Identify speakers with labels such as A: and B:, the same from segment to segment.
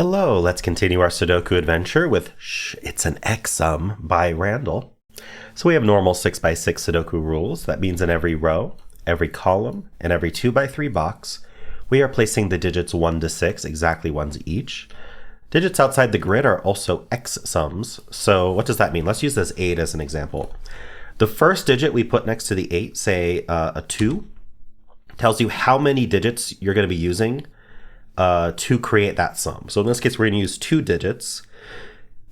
A: Hello, let's continue our Sudoku adventure with Shhh, It's an X-Sum by Randall. So we have normal 6x6 Sudoku rules. That means in every row, every column, and every 2x3 box, we are placing the digits 1 to 6, exactly ones each. Digits outside the grid are also X-sums. So what does that mean? Let's use this 8 as an example. The first digit we put next to the 8, say a 2, tells you how many digits you're going to be using to create that sum. So in this case, we're going to use 2 digits,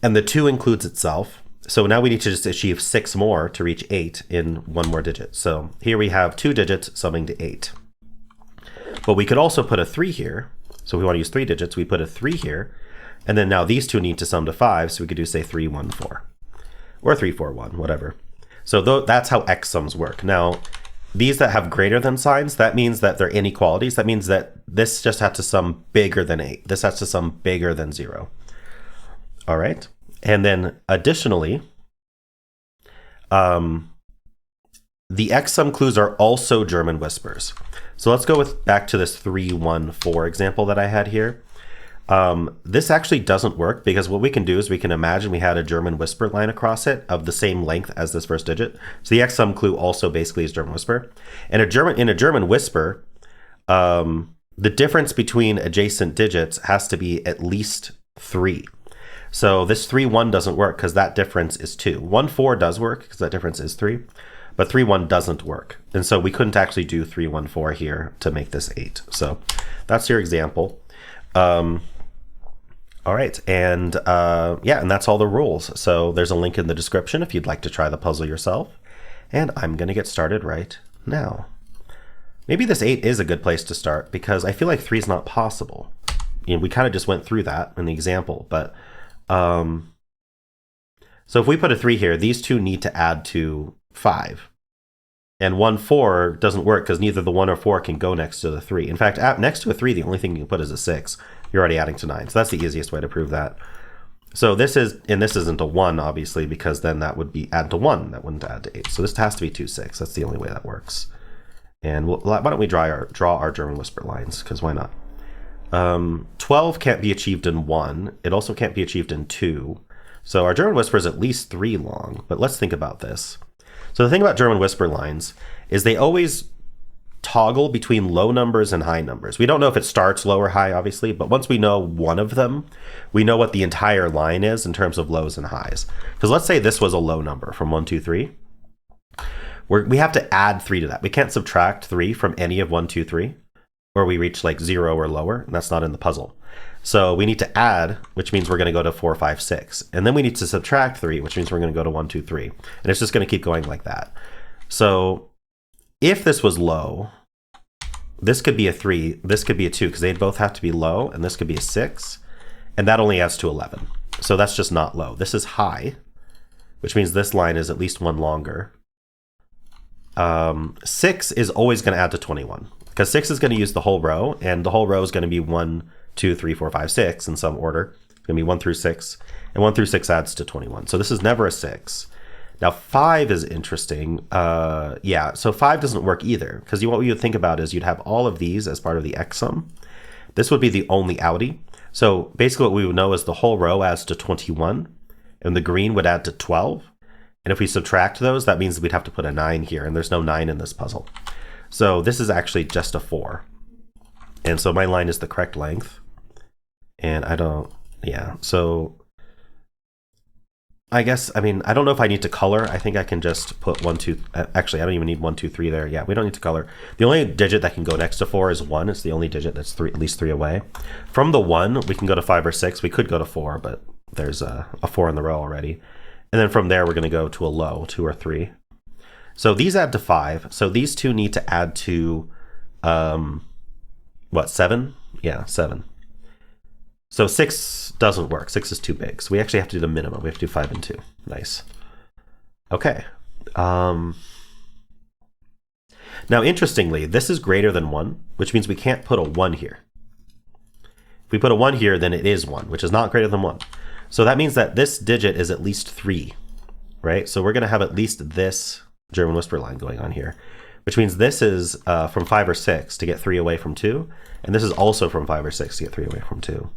A: and the 2 includes itself. So now we need to just achieve 6 more to reach 8 in one more digit. So here we have 2 digits summing to 8. But we could also put a 3 here. So if we want to use 3 digits, we put a 3 here. And then now these 2 need to sum to 5. So we could do, say, 3, 1, 4. Or 3, 4, 1, whatever. So that's how X sums work. Now, these that have greater than signs, that means that they're inequalities. That means that this just has to sum bigger than 8. This has to sum bigger than 0. All right. And then additionally, the X sum clues are also German whispers. So let's go back to this 3, 1, 4 example that I had here. This actually doesn't work because what we can do is we can imagine we had a German whisper line across it of the same length as this first digit. So the X sum clue also basically is German whisper. And in a German whisper, the difference between adjacent digits has to be at least 3. So this 3, 1 doesn't work because that difference is 2. 1, 4 does work because that difference is 3. But 3, 1 doesn't work. And so we couldn't actually do 3, 1, 4 here to make this 8. So that's your example. All right, and yeah, and that's all the rules. So there's a link in the description if you'd like to try the puzzle yourself. And I'm going to get started right now. Maybe this 8 is a good place to start because I feel like 3 is not possible. You know, we kind of just went through that in the example, but so if we put a 3 here, these 2 need to add to 5. And 1, 4 doesn't work because neither the 1 or 4 can go next to the 3. In fact, next to a 3, the only thing you can put is a 6. You're already adding to 9. So that's the easiest way to prove that. So this isn't a 1, obviously, because then that would be add to 1. That wouldn't add to 8. So this has to be 2, 6. That's the only way that works. And why don't we draw our German whisper lines? Because why not? 12 can't be achieved in 1. It also can't be achieved in 2. So our German whisper is at least 3 long. But let's think about this. So the thing about German whisper lines is they always toggle between low numbers and high numbers. We don't know if it starts low or high, obviously, but once we know one of them, we know what the entire line is in terms of lows and highs. Because let's say this was a low number from 1, 2, 3. We have to add 3 to that. We can't subtract 3 from any of 1, 2, 3, or we reach like 0 or lower, and that's not in the puzzle. So we need to add, which means we're going to go to 4, 5, 6. And then we need to subtract 3, which means we're going to go to 1, 2, 3. And it's just going to keep going like that. So if this was low, this could be a 3, this could be a 2, because they'd both have to be low, and this could be a 6. And that only adds to 11. So that's just not low. This is high, which means this line is at least 1 longer. 6 is always going to add to 21, because 6 is going to use the whole row, and the whole row is going to be 1, 2, 3, 4, 5, 6 in some order. It's going to be 1 through 6, and 1 through 6 adds to 21. So this is never a 6. Now 5 is interesting. Yeah, so 5 doesn't work either, because what you would think about is you'd have all of these as part of the X sum. This would be the only outie. So basically what we would know is the whole row adds to 21, and the green would add to 12. And if we subtract those, that means we'd have to put a 9 here, and there's no 9 in this puzzle. So this is actually just a 4. And so my line is the correct length. And yeah, so I guess, I don't know if I need to color. I think I can just put 1, 2, actually I don't even need 1, 2, 3 there. Yeah, we don't need to color. The only digit that can go next to 4 is 1. It's the only digit that's at least 3 away. From the 1, we can go to 5 or 6. We could go to 4, but there's a 4 in the row already. And then from there, we're going to go to a low, 2 or 3. So these add to 5. So these 2 need to add to, what, 7? Yeah, 7. So 6 doesn't work. 6 is too big. So we actually have to do the minimum. We have to do 5 and 2. Nice. Okay. Now, interestingly, this is greater than 1, which means we can't put a 1 here. If we put a 1 here, then it is 1, which is not greater than 1. So that means that this digit is at least 3, right? So we're going to have at least this German whisper line going on here, which means this is from 5 or 6 to get 3 away from 2, and this is also from 5 or 6 to get 3 away from 2.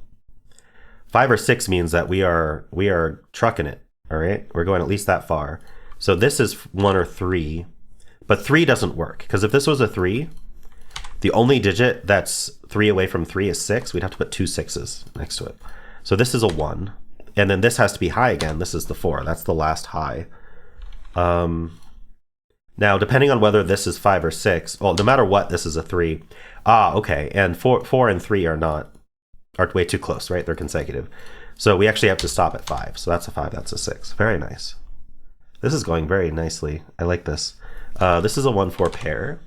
A: 5 or 6 means that we are trucking it. All right, we're going at least that far. So this is 1 or 3, but 3 doesn't work because if this was a 3, the only digit that's 3 away from 3 is 6. We'd have to put 2 6s next to it. So this is a 1, and then this has to be high again. This is the 4. That's the last high. Now, depending on whether this is 5 or 6, well, no matter what, this is a 3. Ah, okay, and 4 and 3 are way too close, right? They're consecutive. So we actually have to stop at 5. So that's a 5, that's a 6. Very nice. This is going very nicely. I like this. This is a 1-4 pair.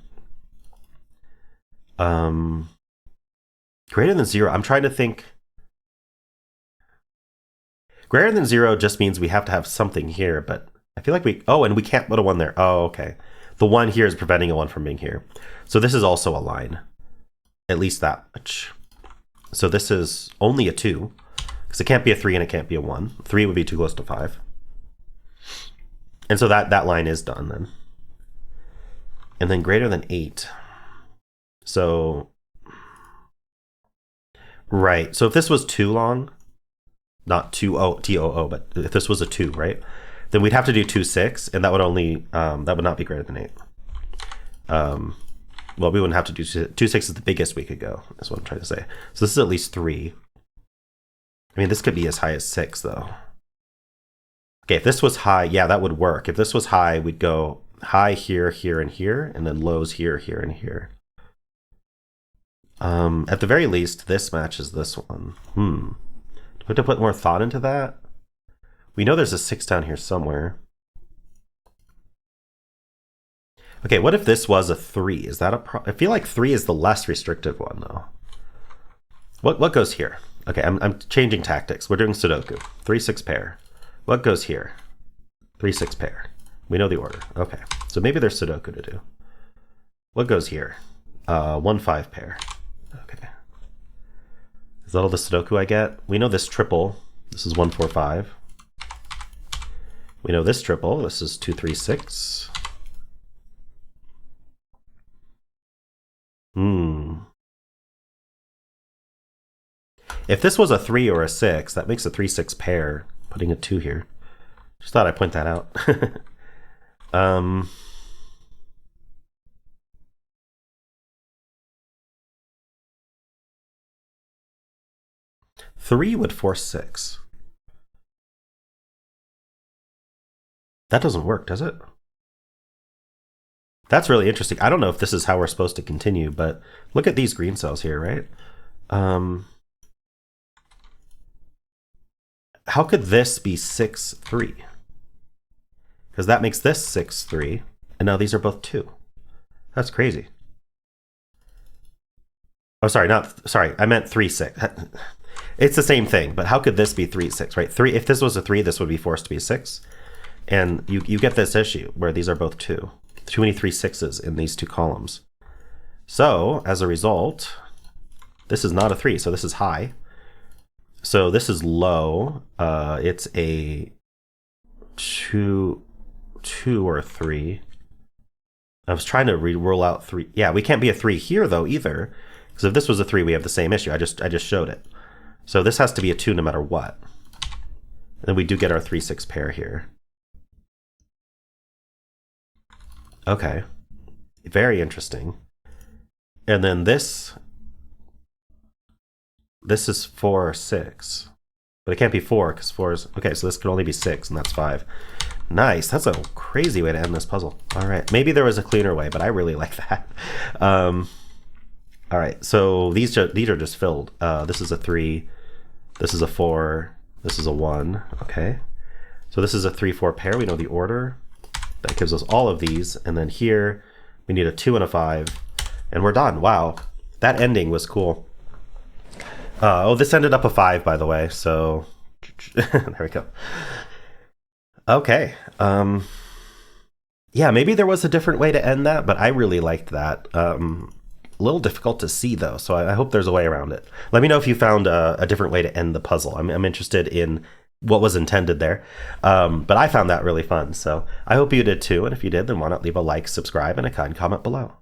A: Greater than 0, I'm trying to think. Greater than 0 just means we have to have something here, but I feel like and we can't put a 1 there. Oh, okay. The 1 here is preventing a 1 from being here. So this is also a line. At least that much. So this is only a 2, because it can't be a 3 and it can't be a 1. 3 would be too close to 5. And so that line is done then. And then greater than 8. So, right. So if this was too long, not TOO, but if this was a 2, right? Then we'd have to do 2 6, and that would only that would not be greater than 8. Well, we wouldn't have to do 2 6 is the biggest we could go. That's what I'm trying to say. So this is at least 3. I mean, this could be as high as 6 though. Okay, if this was high, yeah, that would work. If this was high, we'd go high here, here, and here, and then lows here, here, and here. At the very least, this matches this one. Do we have to put more thought into that? We know there's a 6 down here somewhere. Okay, what if this was a 3? Is that I feel like 3 is the less restrictive one, though. What goes here? Okay, I'm changing tactics. We're doing Sudoku. 3 6 pair. What goes here? 3 6 pair. We know the order. Okay, so maybe there's Sudoku to do. What goes here? 1 5 pair. Okay. Is that all the Sudoku I get? We know this triple. This is 1 4 5. We know this triple. This is 2 3 6. If this was a 3 or a 6, that makes a 3 6 pair. Putting a 2 here. Just thought I'd point that out. 3 would force 6. That doesn't work, does it? That's really interesting. I don't know if this is how we're supposed to continue, but look at these green cells here, right? How could this be 6 3? Because that makes this 6 3, and now these are both 2. That's crazy. Oh, sorry, I meant 3 6. It's the same thing, but how could this be 3 6, right? 3. If this was a 3, this would be forced to be 6. And you get this issue where these are both 2. Too many 3 6s in these 2 columns. So, as a result, this is not a 3, so this is high. So this is low. It's a 2 or a 3. I was trying to rule out 3. Yeah, we can't be a 3 here though either, because if this was a 3, we have the same issue. I just showed it. So this has to be a 2 no matter what. And then we do get our 3 6 pair here. Okay, very interesting. And then this is 4 or 6, but it can't be 4 because 4 is okay. So this could only be 6, and that's 5. Nice. That's a crazy way to end this puzzle. All right, maybe there was a cleaner way, but I really like that. All right, so these are just filled. This is a 3. This is a 4. This is a 1. Okay, so this is a 3 4 pair. We know the order. That gives us all of these, and then here we need a 2 and a 5, and we're done. Wow, that ending was cool. Oh, this ended up a 5, by the way, so there we go. Okay, yeah, maybe there was a different way to end that, but I really liked that. A little difficult to see though, so I hope there's a way around it. Let me know if you found a different way to end the puzzle. I'm interested in what was intended there. But I found that really fun. So I hope you did too. And if you did, then why not leave a like, subscribe, and a kind comment below.